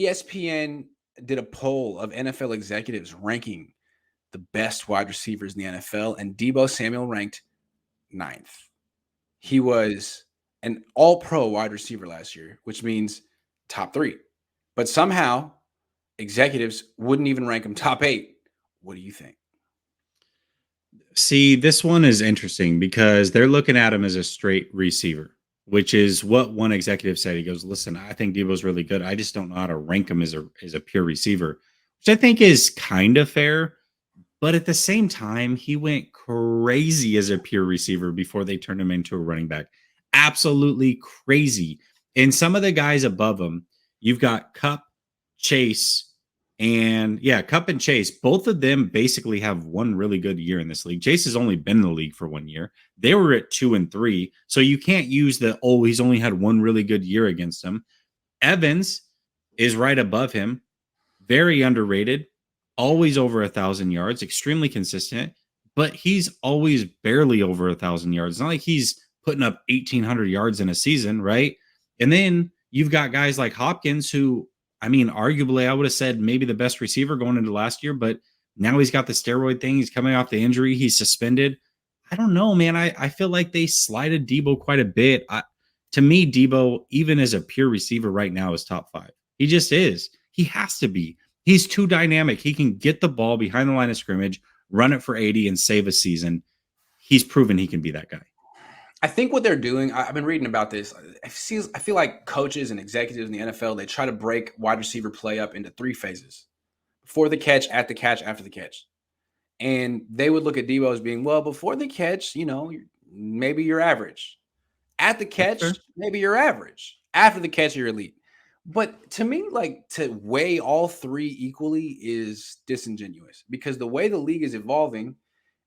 ESPN did a poll of NFL executives ranking the best wide receivers in the NFL, and Deebo Samuel ranked 9th. He was an all-pro wide receiver last year, which means top 3. But somehow executives wouldn't even rank him top 8. What do you think? See, this one is interesting because they're looking at him as a straight receiver, which is what one executive said. He goes, "Listen, I think Debo's really good. I just don't know how to rank him as a pure receiver," which I think is kind of fair. But at the same time, he went crazy as a pure receiver before they turned him into a running back. Absolutely crazy. And some of the guys above him, you've got Cup, Chase, and Cup and Chase. Both of them basically have one really good year in this league. Chase has only been in the league for 1 year. They were at 2 and 3. So you can't use he's only had one really good year against him. Evans is right above him. Very underrated. Always over 1,000 yards, extremely consistent, but he's always barely over 1,000 yards. It's not like he's putting up 1,800 yards in a season, right? And then you've got guys like Hopkins, who, I mean, arguably I would have said maybe the best receiver going into last year, but now he's got the steroid thing. He's coming off the injury. He's suspended. I don't know, man. I feel like they slided Deebo quite a bit. To me, Deebo, even as a pure receiver right now, is top 5. He just is. He has to be. He's too dynamic. He can get the ball behind the line of scrimmage, run it for 80, and save a season. He's proven he can be that guy. I think what they're doing, I've been reading about this. I feel like coaches and executives in the NFL, they try to break wide receiver play up into 3 phases: before the catch, at the catch, after the catch. And they would look at Deebo as being, well, before the catch, maybe you're average. At the catch, maybe you're average. After the catch, you're elite. But to me, like, to weigh all 3 equally is disingenuous, because the way the league is evolving,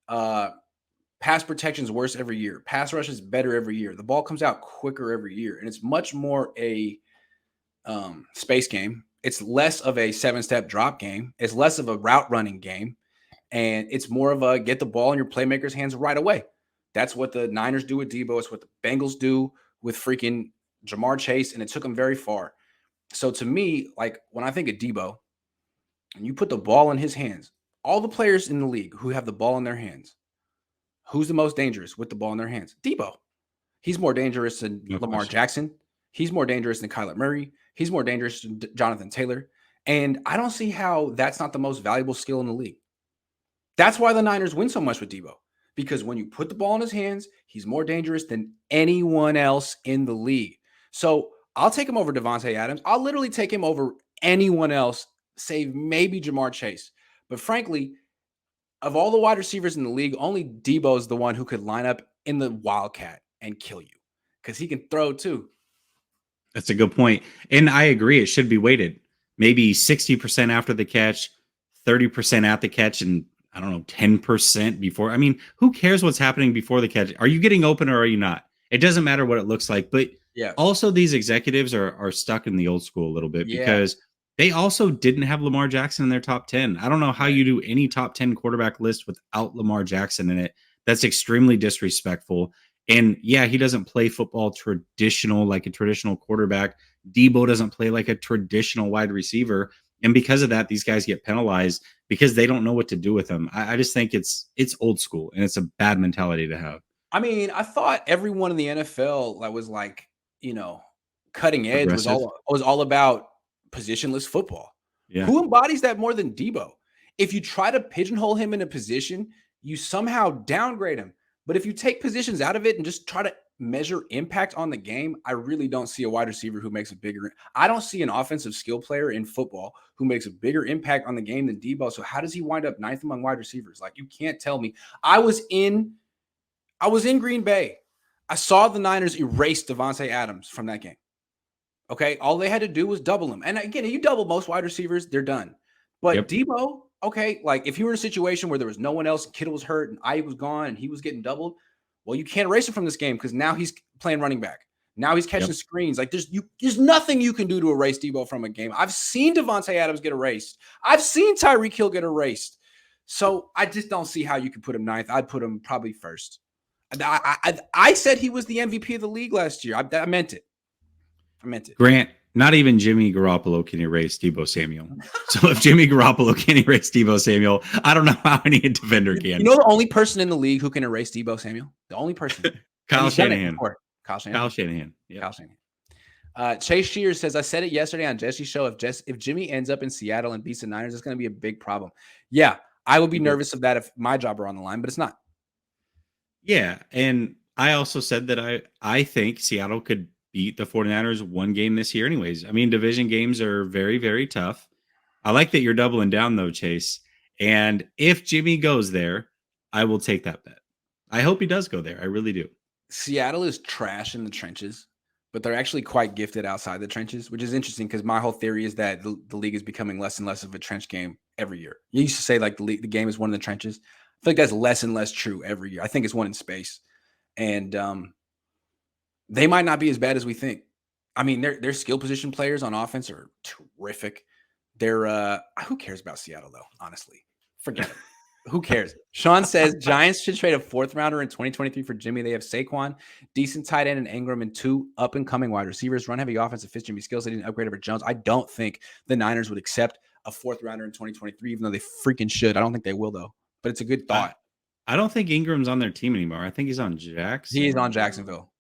pass protection is worse every year. Pass rush is better every year. The ball comes out quicker every year, and it's much more a space game. It's less of a 7-step drop game. It's less of a route running game, and it's more of a get the ball in your playmaker's hands right away. That's what the Niners do with Deebo. It's what the Bengals do with freaking Jamar Chase, and it took them very far. So to me, like, when I think of Deebo and you put the ball in his hands, all the players in the league who have the ball in their hands, who's the most dangerous with the ball in their hands? Deebo. He's more dangerous than Lamar Jackson. He's more dangerous than Kyler Murray. He's more dangerous than Jonathan Taylor. And I don't see how that's not the most valuable skill in the league. That's why the Niners win so much with Deebo, because when you put the ball in his hands, he's more dangerous than anyone else in the league. So I'll take him over Davante Adams. I'll literally take him over anyone else, save maybe Jamar Chase. But frankly, of all the wide receivers in the league, only Deebo is the one who could line up in the Wildcat and kill you, because he can throw too. That's a good point. And I agree. It should be weighted. Maybe 60% after the catch, 30% at the catch, and I don't know, 10% before. I mean, who cares what's happening before the catch? Are you getting open or are you not? It doesn't matter what it looks like. But also these executives are stuck in the old school a little bit, because they also didn't have Lamar Jackson in their top 10. I don't know how you do any top 10 quarterback list without Lamar Jackson in it. That's extremely disrespectful. And he doesn't play football like a traditional quarterback. Deebo doesn't play like a traditional wide receiver. And because of that, these guys get penalized because they don't know what to do with them. I just think it's old school, and it's a bad mentality to have. I mean, I thought everyone in the NFL that was like, cutting edge was all about positionless football. Yeah. Who embodies that more than Deebo? If you try to pigeonhole him in a position, you somehow downgrade him. But if you take positions out of it and just try to measure impact on the game, I really don't see a wide receiver who makes I don't see an offensive skill player in football who makes a bigger impact on the game than Deebo. So how does he wind up 9th among wide receivers? Like, you can't tell me. I was in Green Bay. I saw the Niners erase Davante Adams from that game. Okay, all they had to do was double him. And again, you double most wide receivers, they're done. But Deebo, okay, like, if you were in a situation where there was no one else, Kittle was hurt and I was gone and he was getting doubled, well, you can't erase him from this game, because now he's playing running back. Now he's catching screens. Like, there's nothing you can do to erase Deebo from a game. I've seen Davante Adams get erased. I've seen Tyreek Hill get erased. So I just don't see how you can put him 9th. I'd put him probably 1st. I said he was the MVP of the league last year. I meant it. Grant, Not even Jimmy Garoppolo can erase Deebo Samuel. So if Jimmy Garoppolo can erase Deebo Samuel, I don't know how any defender You can. know the only person in the league who can erase Deebo Samuel? The only person. And Kyle he's done it Shanahan. before. Kyle Kyle Shanahan. Shanahan. Yep. Kyle Shanahan. Chase Shears says, I said it yesterday on Jesse's show. If Jimmy ends up in Seattle and beats the Niners, it's going to be a big problem. Yeah, I would be nervous of that if my job were on the line, but it's not. Yeah. And I also said that I think Seattle could beat the 49ers one game this year anyways. I mean, division games are very, very tough. I like that you're doubling down though, Chase. And if Jimmy goes there, I will take that bet. I hope he does go there. I really do. Seattle is trash in the trenches, but they're actually quite gifted outside the trenches, which is interesting because my whole theory is that the league is becoming less and less of a trench game every year. You used to say like the game is one in the trenches. I feel like that's less and less true every year. I think it's one in space. And they might not be as bad as we think. I mean, their skill position players on offense are terrific. They're who cares about Seattle though? Honestly, forget it. Who cares? Sean says Giants should trade a 4th rounder in 2023 for Jimmy. They have Saquon, decent tight end, and Ingram, and 2 up and coming wide receivers. Run heavy offense that fits Jimmy's skills. They didn't upgrade over Jones. I don't think the Niners would accept a 4th rounder in 2023, even though they freaking should. I don't think they will though. But it's a good thought. I don't think Ingram's on their team anymore. I think he's on Jacksonville. He is on Jacksonville.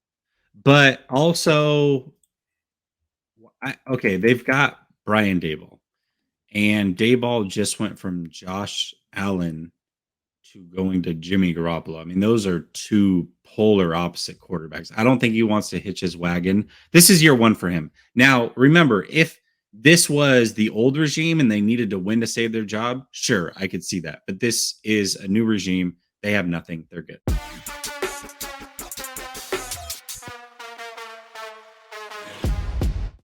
But also, they've got Brian Daboll. And Daboll just went from Josh Allen to going to Jimmy Garoppolo. I mean, those are 2 polar opposite quarterbacks. I don't think he wants to hitch his wagon. This is year 1 for him. Now, remember, if this was the old regime and they needed to win to save their job, sure, I could see that. But this is a new regime. They have nothing. They're good.